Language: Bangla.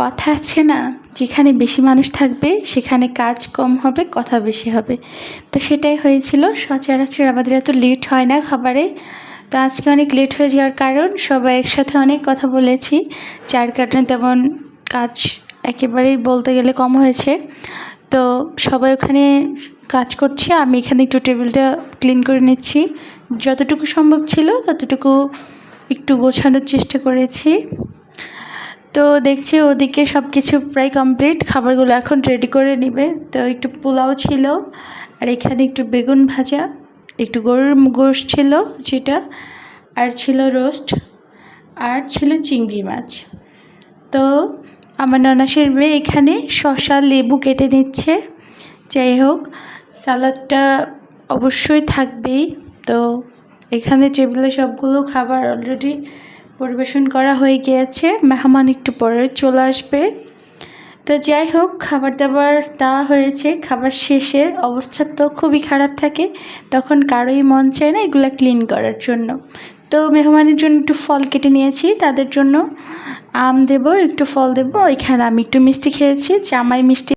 কথা আছে না, যেখানে বেশি মানুষ থাকবে সেখানে কাজ কম হবে, কথা বেশি হবে। তো সেটাই হয়েছিল। সচরাচর আমাদের এত লেট হয় না খাবারে। তো আজকে অনেক লেট হয়ে যাওয়ার কারণ সবাই একসাথে অনেক কথা বলেছি, যার কারণে তেমন কাজ একেবারেই বলতে গেলে কম হয়েছে। তো সবাই ওখানে কাজ করছে, আমি এখানে একটু টেবিলটা ক্লিন করে নিচ্ছি। যতটুকু সম্ভব ছিল ততটুকু একটু গোছানোর চেষ্টা করেছি। তো দেখছি ওদিকে সব কিছু প্রায় কমপ্লিট, খাবারগুলো এখন রেডি করে নেবে। তো একটু পোলাও ছিল, আর এখানে একটু বেগুন ভাজা, একটু গরুর গোশত ছিল যেটা, আর ছিল রোস্ট, আর ছিল চিংড়ি মাছ। তো আমার ননাসের মেয়ে এখানে শসা লেবু কেটে নিচ্ছে। যাই হোক, সালাদটা অবশ্যই থাকবেই। তো এখানে টেবিলে সবগুলো খাবার অলরেডি পরিবেশন করা হয়ে গিয়েছে, মেহমান একটু পরে চলে আসবে। তো যাই হোক, খাবার দাবার দেওয়া হয়েছে। খাবার শেষের অবস্থা তো খুবই খারাপ থাকে, তখন কারোই মন চায় না এগুলো ক্লিন করার জন্য। তো মেহমানের জন্য একটু ফল কেটে নিয়েছি, তাদের জন্য আম দেব, একটু ফল দেব। এখানে আমি একটু মিষ্টি খেয়েছি, জামাই মিষ্টি